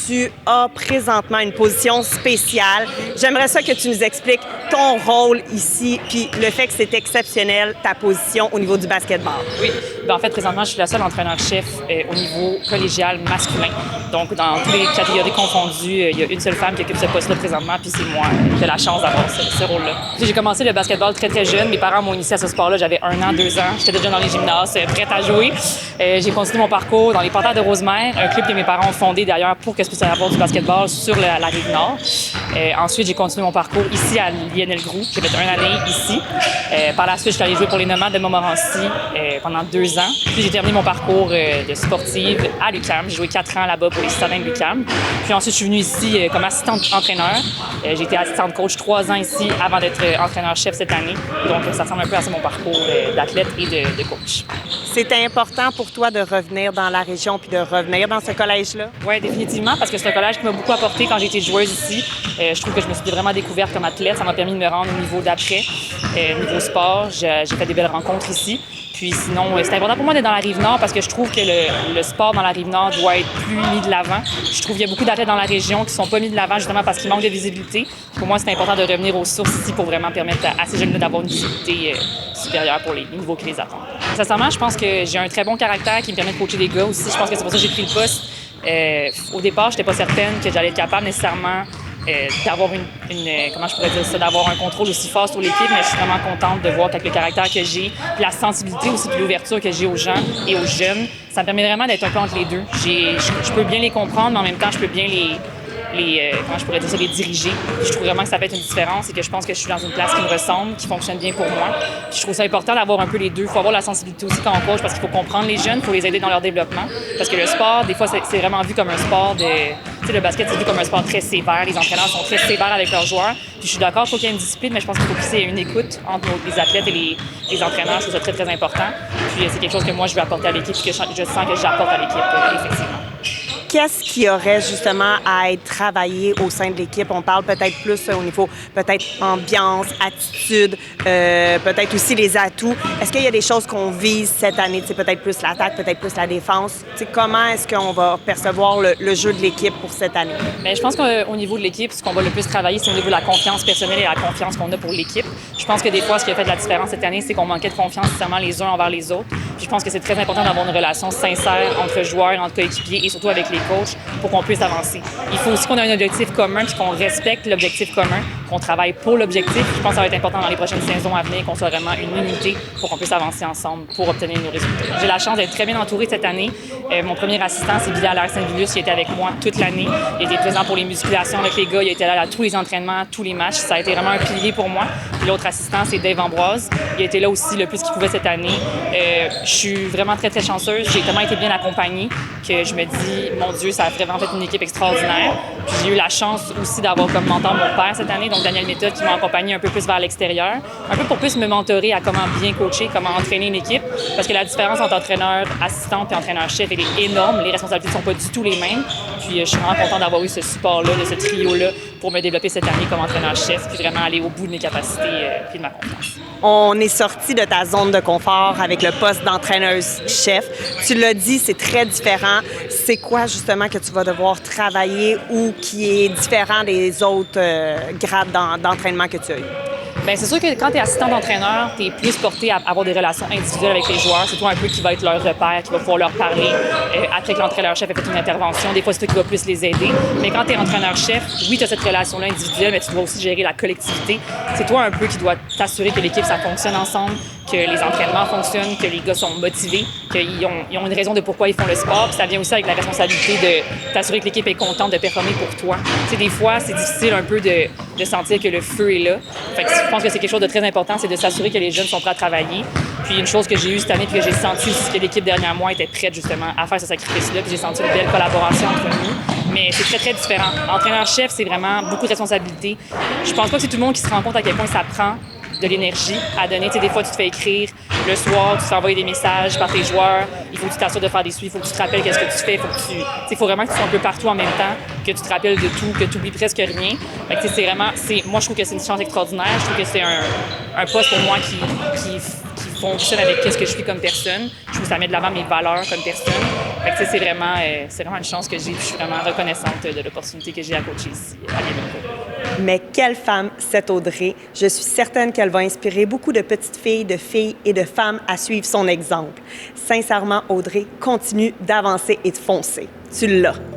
tu as présentement une position spéciale. J'aimerais ça que tu nous expliques ton rôle ici, puis le fait que c'est exceptionnel, ta position au niveau du basketball. Oui. En fait, présentement, je suis la seule entraîneur-chef au niveau collégial masculin. Donc, dans toutes les catégories confondues, il y a une seule femme qui occupe ce poste-là présentement, puis c'est moi qui ai la chance d'avoir ce rôle-là. J'ai commencé le basketball très, très jeune. Mes parents m'ont initié à ce sport-là. J'avais 1 an, 2 ans. J'étais déjà dans les gymnases, prête à jouer. J'ai continué mon parcours dans les Panthères de Rosemère, un club que mes parents ont fondé d'ailleurs pour que je puisse avoir du basketball sur la Rive-Nord. Ensuite, j'ai continué mon parcours ici à Lionel Groux. J'ai fait 1 année ici. Par la suite, je suis allée jouer pour les Nomades de Montmorency pendant 2 ans. Puis j'ai terminé mon parcours de sportive à l'UQAM. J'ai joué 4 ans là-bas pour les citadins de l'UQAM. Puis ensuite, je suis venue ici comme assistante entraîneur. J'ai été assistante coach 3 ans ici avant d'être entraîneur-chef cette année. Donc, ça ressemble un peu à mon parcours d'athlète et de coach. C'était important pour toi de revenir dans la région puis de revenir dans ce collège-là? Oui, définitivement, parce que c'est un collège qui m'a beaucoup apporté quand j'ai été joueuse ici. Je trouve que je me suis vraiment découverte comme athlète. Ça m'a permis de me rendre au niveau d'après, niveau sport. J'ai fait des belles rencontres ici. Puis sinon, c'est important pour moi d'être dans la Rive-Nord parce que je trouve que le sport dans la Rive-Nord doit être plus mis de l'avant. Je trouve qu'il y a beaucoup d'athlètes dans la région qui ne sont pas mis de l'avant justement parce qu'il manque de visibilité. Pour moi, c'est important de revenir aux sources ici pour vraiment permettre à ces jeunes-là d'avoir une visibilité supérieure pour les niveaux qui les attendent. Sincèrement, je pense que j'ai un très bon caractère qui me permet de coacher des gars aussi. Je pense que c'est pour ça que j'ai pris le poste. Au départ, je n'étais pas certaine que j'allais être capable nécessairement d'avoir comment je pourrais dire ça, d'avoir un contrôle aussi fort sur l'équipe, mais je suis vraiment contente de voir qu'avec le caractère que j'ai, puis la sensibilité aussi, puis l'ouverture que j'ai aux gens et aux jeunes, ça me permet vraiment d'être un peu entre les deux. Je peux bien les comprendre, mais en même temps, je peux bien comment je pourrais dire ça, les diriger. Puis je trouve vraiment que ça fait une différence et que je pense que je suis dans une place qui me ressemble, qui fonctionne bien pour moi. Puis je trouve ça important d'avoir un peu les deux. Il faut avoir la sensibilité aussi quand on coach parce qu'il faut comprendre les jeunes, il faut les aider dans leur développement. Parce que le sport, des fois, c'est vraiment vu comme un sport de... Tu sais, le basket, c'est vu comme un sport très sévère. Les entraîneurs sont très sévères avec leurs joueurs. Puis je suis d'accord, il faut qu'il y ait une discipline, mais je pense qu'il faut qu'il y ait une écoute entre les athlètes et les entraîneurs. Je trouve ça très, très important. Puis c'est quelque chose que moi, je veux apporter à l'équipe et que je sens que j'apporte à l'équipe, effectivement. Qu'est-ce qui aurait justement à être travaillé au sein de l'équipe? On parle peut-être plus au niveau, peut-être ambiance, attitude, peut-être aussi les atouts. Est-ce qu'il y a des choses qu'on vise cette année? Peut-être plus l'attaque, peut-être plus la défense. Comment est-ce qu'on va percevoir le jeu de l'équipe pour cette année? Bien, je pense qu'au niveau de l'équipe, ce qu'on va le plus travailler, c'est au niveau de la confiance personnelle et la confiance qu'on a pour l'équipe. Je pense que des fois, ce qui a fait de la différence cette année, c'est qu'on manquait de confiance nécessairement les uns envers les autres. Puis je pense que c'est très important d'avoir une relation sincère entre joueurs, entre coéquipiers et surtout avec les coachs pour qu'on puisse avancer. Il faut aussi qu'on ait un objectif commun puis qu'on respecte l'objectif commun, qu'on travaille pour l'objectif. Je pense que ça va être important dans les prochaines saisons à venir qu'on soit vraiment une unité pour qu'on puisse avancer ensemble pour obtenir nos résultats. J'ai la chance d'être très bien entourée cette année. Mon premier assistant, c'est Bilal Saint-Villus qui était avec moi toute l'année. Il était présent pour les musculations avec les gars. Il était là à tous les entraînements, tous les matchs. Ça a été vraiment un pilier pour moi. Puis l'autre assistant, c'est Dave Ambroise. Il a été là aussi le plus qu'il pouvait cette année. Je suis vraiment très, très chanceuse. J'ai tellement été bien accompagnée que je me dis, mon Dieu, ça a vraiment fait une équipe extraordinaire. Puis j'ai eu la chance aussi d'avoir comme mentor mon père cette année, donc Daniel Méthode, qui m'a accompagné un peu plus vers l'extérieur, un peu pour plus me mentorer à comment bien coacher, comment entraîner une équipe. Parce que la différence entre entraîneur assistant et entraîneur-chef, elle est énorme. Les responsabilités ne sont pas du tout les mêmes. Puis je suis vraiment contente d'avoir eu ce support-là, de ce trio-là, pour me développer cette année comme entraîneur-chef, puis vraiment aller au bout de mes capacités et de ma confiance. On est sorti de ta zone de confort avec le poste d'entraîneuse-chef. Tu l'as dit, c'est très différent. C'est quoi justement que tu vas devoir travailler ou qui est différent des autres grades d'entraînement que tu as eu? Bien, c'est sûr que quand tu es assistant d'entraîneur, tu es plus porté à avoir des relations individuelles avec les joueurs. C'est toi un peu qui va être leur repère, qui va pouvoir leur parler après que l'entraîneur-chef a fait une intervention. Des fois, c'est toi qui va plus les aider. Mais quand tu es entraîneur-chef, oui, tu as cette relation-là individuelle, mais tu dois aussi gérer la collectivité. C'est toi un peu qui dois t'assurer que l'équipe, ça fonctionne ensemble, que les entraînements fonctionnent, que les gars sont motivés, qu'ils ont une raison de pourquoi ils font le sport. Puis ça vient aussi avec la responsabilité de t'assurer que l'équipe est contente de performer pour toi. Tu sais, des fois, c'est difficile un peu de sentir que le feu est là. Fait que je pense que c'est quelque chose de très important, c'est de s'assurer que les jeunes sont prêts à travailler. Puis une chose que j'ai eue cette année, puis que j'ai senti aussi que l'équipe derrière moi était prête justement à faire ce sacrifice-là, puis j'ai senti une belle collaboration entre nous. Mais c'est très, très différent. Entraîneur-chef, c'est vraiment beaucoup de responsabilités. Je pense pas que c'est tout le monde qui se rend compte à quel point ça prend de l'énergie à donner. Tu sais, des fois, tu te fais écrire le soir, tu te fais envoyer des messages par tes joueurs. Il faut que tu t'assures de faire des suivis, il faut que tu te rappelles qu'est-ce que tu fais. Il faut vraiment que tu sois un peu partout en même temps, que tu te rappelles de tout, que tu oublies presque rien. Fait que, c'est vraiment... Moi, je trouve que c'est une chance extraordinaire. Je trouve que c'est un poste pour moi qui fonctionne avec ce que je suis comme personne. Je trouve que ça met de l'avant mes valeurs comme personne. Fait que, c'est vraiment une chance que j'ai. Puis je suis vraiment reconnaissante de l'opportunité que j'ai à coacher ici à l'Iéméco. Mais quelle femme, cette Audrey! Je suis certaine qu'elle va inspirer beaucoup de petites filles, de filles et de femmes à suivre son exemple. Sincèrement, Audrey, continue d'avancer et de foncer. Tu l'as.